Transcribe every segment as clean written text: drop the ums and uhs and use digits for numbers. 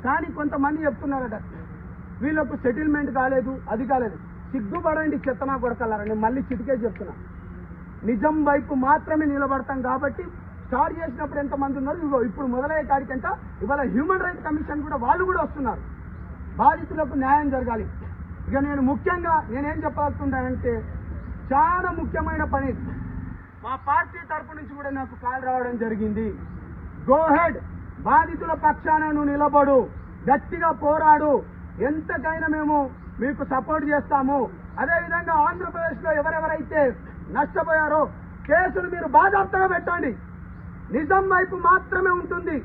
కానీ కొంతమంది చెప్తున్నారట వీళ్ళకు సెటిల్మెంట్ కాలేదు, అది కాలేదు. సిగ్గుపడండి చెత్తనా కొడకల్లారా. నేను మళ్ళీ చిటికే చెప్తున్నా, నిజం వైపు మాత్రమే నిలబడతాం. కాబట్టి స్టార్ట్ చేసినప్పుడు ఎంతమంది ఉన్నారు, ఇగో ఇప్పుడు మొదలయ్యే కాడికంట ఇవాళ హ్యూమన్ రైట్స్ కమిషన్ కూడా వాళ్ళు కూడా వస్తున్నారు. బాధితులకు న్యాయం జరగాలి. ఇక నేను ముఖ్యంగా నేనేం చెప్పాల్సిందంటే, చాలా ముఖ్యమైన పని మా పార్టీ తరపు నుంచి కూడా నాకు కాల్ రావడం జరిగింది. గో హెడ్, బాధితుల పక్షాన నువ్వు నిలబడు, గట్టిగా పోరాడు, ఎంతకైనా మేము మీకు సపోర్ట్ చేస్తాము. అదేవిధంగా ఆంధ్రప్రదేశ్లో ఎవరెవరైతే నష్టపోయారో కేసులు మీరు బాధాప్తంగా పెట్టండి. నిజం వైపు మాత్రమే ఉంటుంది.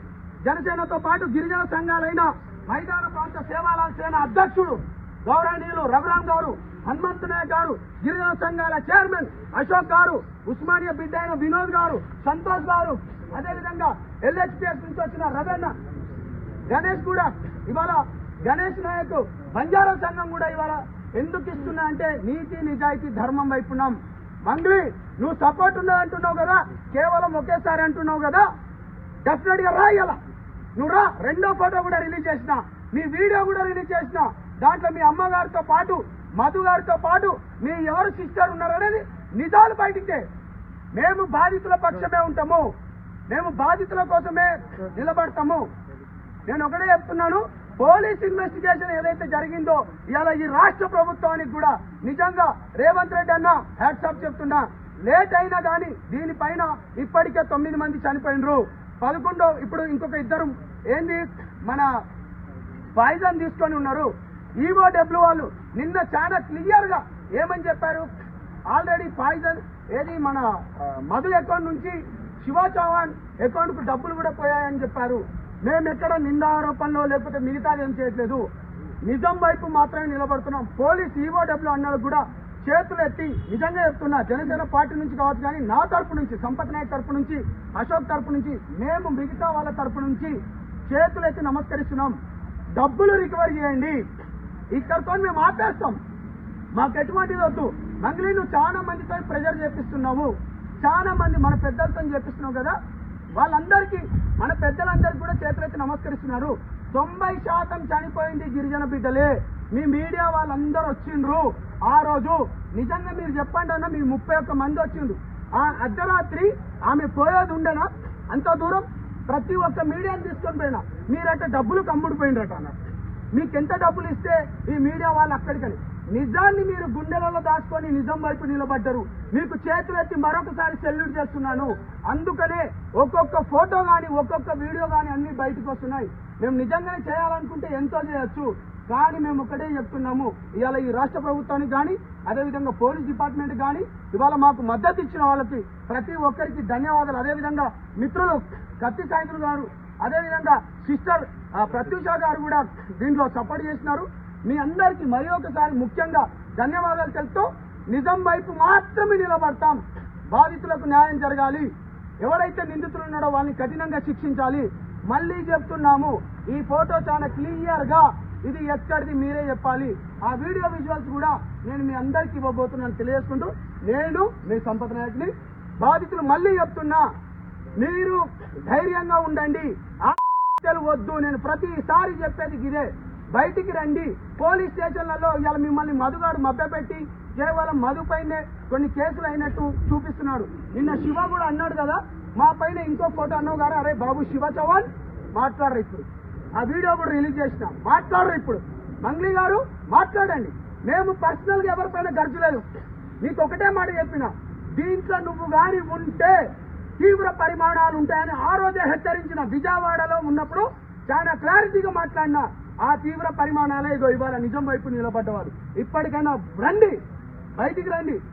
జనసేనతో పాటు గిరిజన సంఘాలైన మైదాన ప్రాంత సేవాలాల్ సేన అధ్యక్షుడు గౌరవనీయులు రఘురాం గారు, హనుమంత్ నాయక్ గారు, గిరిజన సంఘాల చైర్మన్ అశోక్ గారు, ఉస్మానియా బిడ్డ అయిన వినోద్ గారు, సంతోష్ గారు, అదేవిధంగా ఎల్హెచ్పిఎస్ నుంచి వచ్చిన రవణ గణేష్ కూడా, ఇవాళ గణేష్ నాయక్ బంజారా సంఘం కూడా ఇవాళ ఎందుకు ఇస్తున్నా అంటే నీతి నిజాయితీ ధర్మం వైపున్నాం. మంగ్లీ, నువ్వు సపోర్ట్ ఉన్నదంటున్నావు కదా, కేవలం ఒకేసారి అంటున్నావు కదా, డెఫినెట్ గా రాయాల. నువ్వు రా, రెండో ఫోటో కూడా రిలీజ్ చేసిన, మీ వీడియో కూడా రిలీజ్ చేసిన, దాంట్లో మీ అమ్మగారితో పాటు మధు గారితో పాటు మీ ఎవరు సిస్టర్ ఉన్నారనేది నిజాలు బయటికే. మేము బాధితుల పక్షమే ఉంటాము, మేము బాధితుల కోసమే నిలబడతాము. నేను ఒకటే చెప్తున్నాను, పోలీస్ ఇన్వెస్టిగేషన్ ఏదైతే జరిగిందో ఇవాళ ఈ రాష్ట్ర ప్రభుత్వానికి కూడా నిజంగా రేవంత్ రెడ్డి అన్న హ్యాట్సాప్ చెప్తున్నా. లేట్ అయినా కానీ దీనిపైన ఇప్పటికే 9 మంది చనిపోయినరు. 11 ఇప్పుడు ఇంకొక ఇద్దరు ఏంది మన పాయిజన్ తీసుకొని ఉన్నారు. ఈఓడబ్ల్యూ వాళ్ళు నిన్న చాలా క్లియర్ గా ఏమని చెప్పారు, ఆల్రెడీ పాయిజన్ ఏది మన మధు అకౌంట్ నుంచి శివ చౌహాన్ అకౌంట్ కు డబ్బులు కూడా పోయాయని చెప్పారు. మేము ఎక్కడ నిందారోపణలో లేకపోతే మిగతాది ఏం చేయట్లేదు, నిజం వైపు మాత్రమే నిలబడుతున్నాం. పోలీస్ ఈఓడబ్ల్యూ అన్నది కూడా చేతులు ఎత్తి నిజంగా చెప్తున్నా, జనసేన పార్టీ నుంచి కావచ్చు కానీ నా తరపు నుంచి, సంపత్ నాయక్ తరపు నుంచి, అశోక్ తరపు నుంచి, మేము మిగతా వాళ్ళ తరపు నుంచి చేతులు ఎత్తి నమస్కరిస్తున్నాం. డబ్బులు రికవర్ చేయండి, ఇక్కడితో మేము ఆపేస్తాం, మాకు ఎటువంటిది వద్దు. మంగ్లీ, నువ్వు చాలా మందితో ప్రెజర్ చేపిస్తున్నావు, చాలా మంది మన పెద్దలతో చేపిస్తున్నావు కదా, వాళ్ళందరికీ మన పెద్దలందరికీ కూడా చేతులెత్తి నమస్కరిస్తున్నారు. 90% చనిపోయింది గిరిజన బిడ్డలే. మీ మీడియా వాళ్ళందరూ వచ్చిండ్రు ఆ రోజు. నిజంగా మీరు చెప్పండి అన్న, మీ 31 మంది వచ్చిండ్రు. ఆ అర్ధరాత్రి ఆమె పోయేది ఉండేనా అంత దూరం? ప్రతి ఒక్క మీడియాని తీసుకొని పోయినా మీరట డబ్బులు కమ్ముడిపోయిండ్రట అన్న. మీకెంత డబ్బులు ఇస్తే ఈ మీడియా వాళ్ళు అక్కడికని నిజాన్ని మీరు గుండెలలో దాచుకొని నిజం వైపు నిలబడ్డారు. మీకు చేతులెత్తి మరొకసారి సెల్యూట్ చేస్తున్నాను. అందుకనే ఒక్కొక్క ఫోటో కానీ ఒక్కొక్క వీడియో కానీ అన్ని బయటకు వస్తున్నాయి. మేము నిజంగానే చేయాలనుకుంటే ఎంతో చేయొచ్చు, కానీ మేము ఒకటే చెప్తున్నాము, ఇవాళ ఈ రాష్ట్ర ప్రభుత్వానికి కానీ అదేవిధంగా పోలీస్ డిపార్ట్మెంట్ కానీ ఇవాళ మాకు మద్దతు ఇచ్చిన వాళ్ళకి ప్రతి ఒక్కరికి ధన్యవాదాలు. అదేవిధంగా మిత్రులు కత్తి సాయంత్రం గారు, అదేవిధంగా సిస్టర్ ప్రత్యూష గారు కూడా దీంట్లో సపోర్ట్ చేసినారు. మీ అందరికీ మరి ఒకసారి ముఖ్యంగా ధన్యవాదాలు తెలుపుతూ, నిజం వైపు మాత్రమే నిలబడతాం. బాధితులకు న్యాయం జరగాలి, ఎవరైతే నిందితులు ఉన్నాడో వాళ్ళని కఠినంగా శిక్షించాలి. మళ్ళీ చెప్తున్నాము, ఈ ఫోటో చాలా క్లియర్ గా ఇది ఎక్కడిది మీరే చెప్పాలి. ఆ వీడియో విజువల్స్ కూడా నేను మీ అందరికీ ఇవ్వబోతున్నాను తెలియజేసుకుంటూ, నేను మీ సంపత్ నాయక్ని. బాధితులు మళ్ళీ చెప్తున్నా, మీరు ధైర్యంగా ఉండండి, వద్దు. నేను ప్రతిసారి చెప్పేది ఇదే, బయటికి రండి. పోలీస్ స్టేషన్లలో ఇవాళ మిమ్మల్ని మధుగాడు మభ్యపెట్టి కేవలం మధు పైనే కొన్ని కేసులు అయినట్టు చూపిస్తున్నాడు. నిన్న శివ కూడా అన్నాడు కదా, మా పైన ఇంకో ఫోటో అన్నావు గారు, అరే బాబు శివ చౌహాన్ మాట్లాడరు. ఇప్పుడు ఆ వీడియో కూడా రిలీజ్ చేసిన, మాట్లాడరు. ఇప్పుడు మంగ్లీ గారు మాట్లాడండి. మేము పర్సనల్ గా ఎవరిపైన గర్జలేదు. నీకు ఒకటే మాట చెప్పిన, దీంట్లో నువ్వు గాని ఉంటే తీవ్ర పరిమాణాలు ఉంటాయని ఆ రోజే హెచ్చరించిన. విజయవాడలో ఉన్నప్పుడు చాలా క్లారిటీగా మాట్లాడినా, ఆ తీవ్ర పరిమాణాలే ఇగో ఇవాళ నిజం వైపు నిలబడ్డవారు. ఇప్పటికైనా రండి, బయటికి రండి.